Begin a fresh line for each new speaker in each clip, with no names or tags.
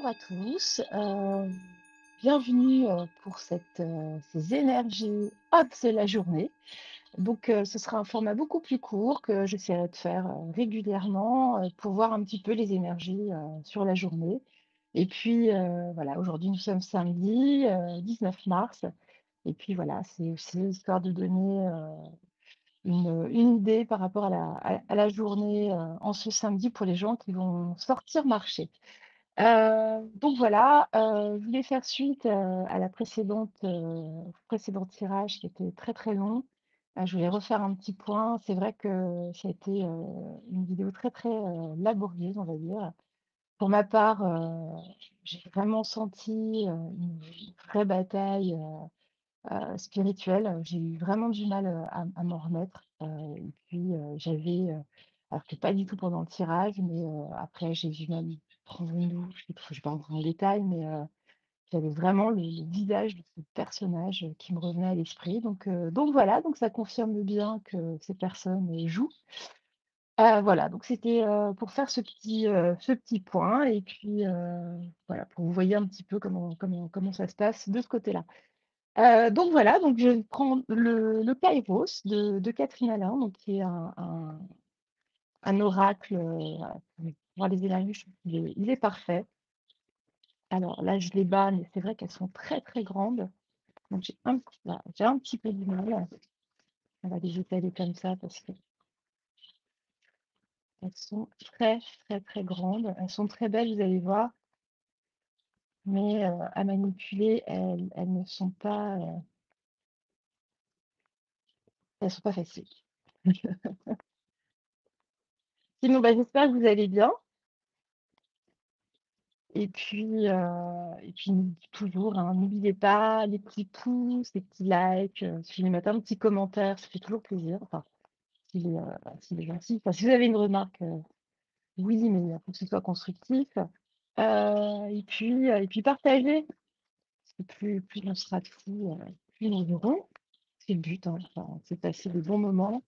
Bonjour à tous, bienvenue, pour ces énergies hop, c'est la journée. Donc, ce sera un format beaucoup plus court que j'essaierai de faire, régulièrement, pour voir un petit peu les énergies, sur la journée. Et puis, voilà, aujourd'hui nous sommes samedi, 19 mars et puis voilà, c'est aussi histoire de donner, une idée par rapport à la journée, en ce samedi pour les gens qui vont sortir marcher. Donc voilà, je voulais faire suite, à la précédent tirage qui était très, très long. Je voulais refaire un petit point. C'est vrai que ça a été, une vidéo très, très, laborieuse, on va dire. Pour ma part, j'ai vraiment senti, une vraie bataille, spirituelle. J'ai eu vraiment du mal, à m'en remettre, et puis, alors que pas du tout pendant le tirage, mais, après j'ai dû même prendre une douche et tout. Je vais pas rentrer dans le détail, mais, j'avais vraiment le visage de ce personnage, qui me revenait à l'esprit. Donc voilà, donc ça confirme bien que ces personnes, jouent. Voilà, donc c'était, pour faire ce petit point et puis, voilà, pour que vous voyez un petit peu comment ça se passe de ce côté-là. Donc voilà, donc je prends le Kairos de Catherine Allain, donc qui est un oracle, pour voir les énergies, je trouve qu'il est parfait. Alors là, je les bats, mais c'est vrai qu'elles sont très, très grandes, donc j'ai un petit peu du mal. On va les étaler comme ça parce qu'elles sont très, très, très grandes. Elles sont très belles, vous allez voir, mais à manipuler, elles sont pas faciles. Sinon, bah, j'espère que vous allez bien. Et puis toujours, hein, n'oubliez pas les petits pouces, les petits likes, si vous mettre un petit commentaire, ça fait toujours plaisir. Enfin, s'il est gentil. Enfin, si vous avez une remarque, oui, mais il faut que ce soit constructif. Et puis partagez, parce que plus on sera de fous, plus nous verrons. C'est le but, hein, enfin, c'est passer des moments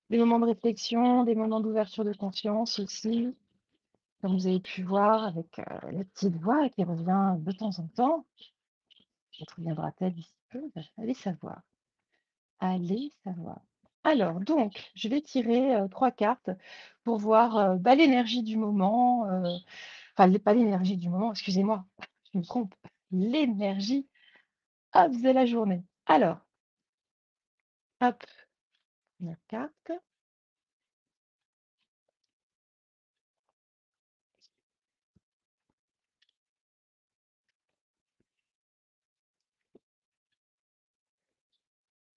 de réflexion, des moments d'ouverture de conscience aussi. Comme vous avez pu voir avec, la petite voix qui revient de temps en temps. Peut-être reviendra-t-elle d'ici peu? Bah, allez savoir, allez savoir. Alors donc, je vais tirer, 3 cartes pour voir, bah, l'énergie du moment, enfin pas l'énergie du moment, excusez-moi, je me trompe, l'énergie, hop, de la journée. Alors, hop, la carte.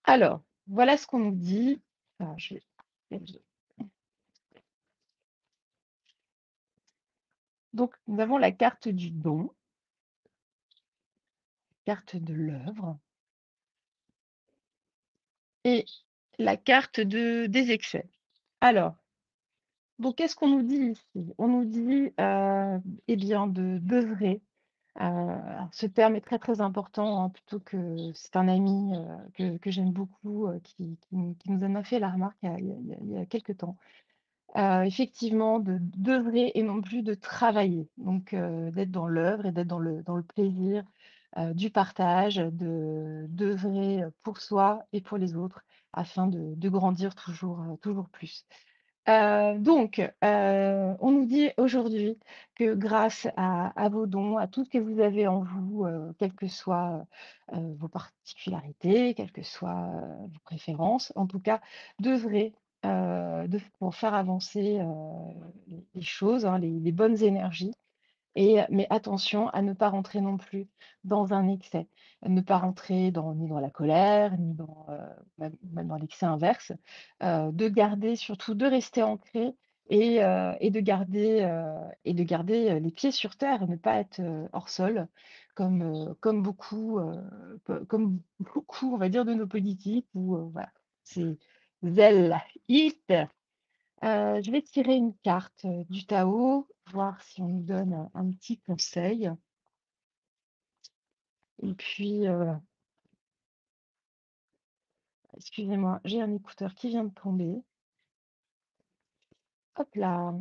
Alors, voilà ce qu'on nous dit. Alors je vais donc nous avons la carte du don, carte de l'œuvre et la carte des excès. Alors, donc qu'est-ce qu'on nous dit ici? On nous dit, eh bien d'œuvrer. Alors ce terme est très, très important, hein, plutôt que c'est un ami, que j'aime beaucoup, qui nous en a fait la remarque il y a quelque temps. Effectivement d'œuvrer et non plus de travailler. Donc, d'être dans l'œuvre et d'être dans le plaisir, du partage, d'œuvrer, pour soi et pour les autres afin de grandir toujours plus. On nous dit aujourd'hui que grâce à vos dons, à tout ce que vous avez en vous, quelles que soient, vos particularités, quelles que soient, vos préférences, en tout cas, d'œuvrer, pour faire avancer, les choses, hein, les bonnes énergies mais attention à ne pas rentrer non plus dans un excès. Ne pas rentrer ni dans la colère, ni même dans l'excès inverse. De rester ancré et de garder les pieds sur terre et ne pas être, hors sol comme beaucoup, on va dire, de nos politiques où, voilà, c'est zèle, it. Je vais tirer une carte, du Tao, voir si on nous donne, un petit conseil et puis, excusez-moi, j'ai un écouteur qui vient de tomber. Hop là.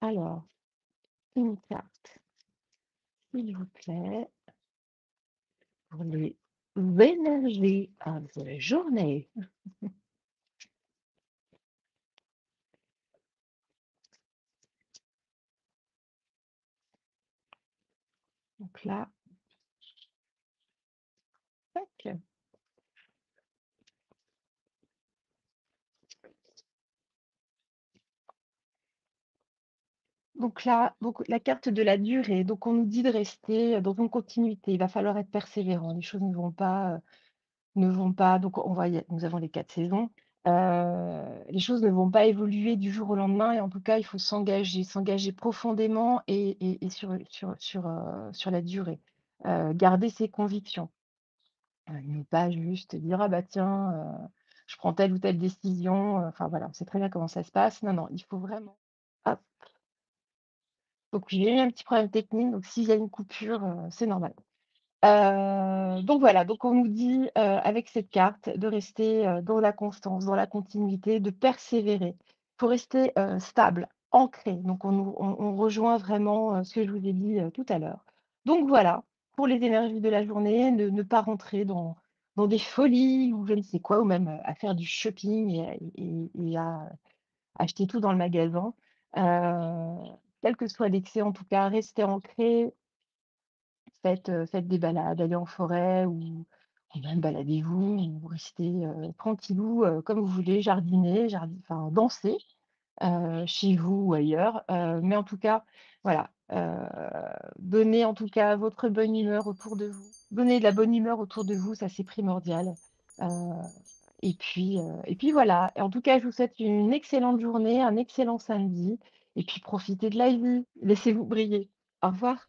Alors, une carte, s'il vous plaît, pour les énergies of the journée. Donc là, tac. Donc là, donc la carte de la durée, donc on nous dit de rester dans une continuité. Il va falloir être persévérant. Les choses ne vont pas donc on va nous avons les 4 saisons. Les choses ne vont pas évoluer du jour au lendemain et en tout cas, il faut s'engager profondément et sur la durée. Garder ses convictions, ne pas juste dire: «Ah bah tiens, je prends telle ou telle décision», enfin voilà, on sait très bien comment ça se passe. Non, non, il faut vraiment hop, donc j'ai eu un petit problème technique, donc s'il y a une coupure, c'est normal. Donc voilà, donc on nous dit, avec cette carte de rester, dans la constance, dans la continuité, de persévérer. Il faut rester, stable, ancré. Donc on rejoint vraiment, ce que je vous ai dit, tout à l'heure. Donc voilà, pour les énergies de la journée, ne pas rentrer dans des folies ou je ne sais quoi, ou même, à faire du shopping et à acheter tout dans le magasin. Quel que soit l'excès, en tout cas, restez ancré. Faites des balades, allez en forêt ou même baladez-vous ou restez, tranquillou, comme vous voulez, jardiner, enfin danser, chez vous ou ailleurs, mais en tout cas, voilà, donnez en tout cas votre bonne humeur autour de vous. Donnez de la bonne humeur autour de vous, ça c'est primordial, heu et puis voilà. Et en tout cas, je vous souhaite une excellente journée, un excellent samedi et puis profitez de la vie, laissez-vous briller. Au revoir.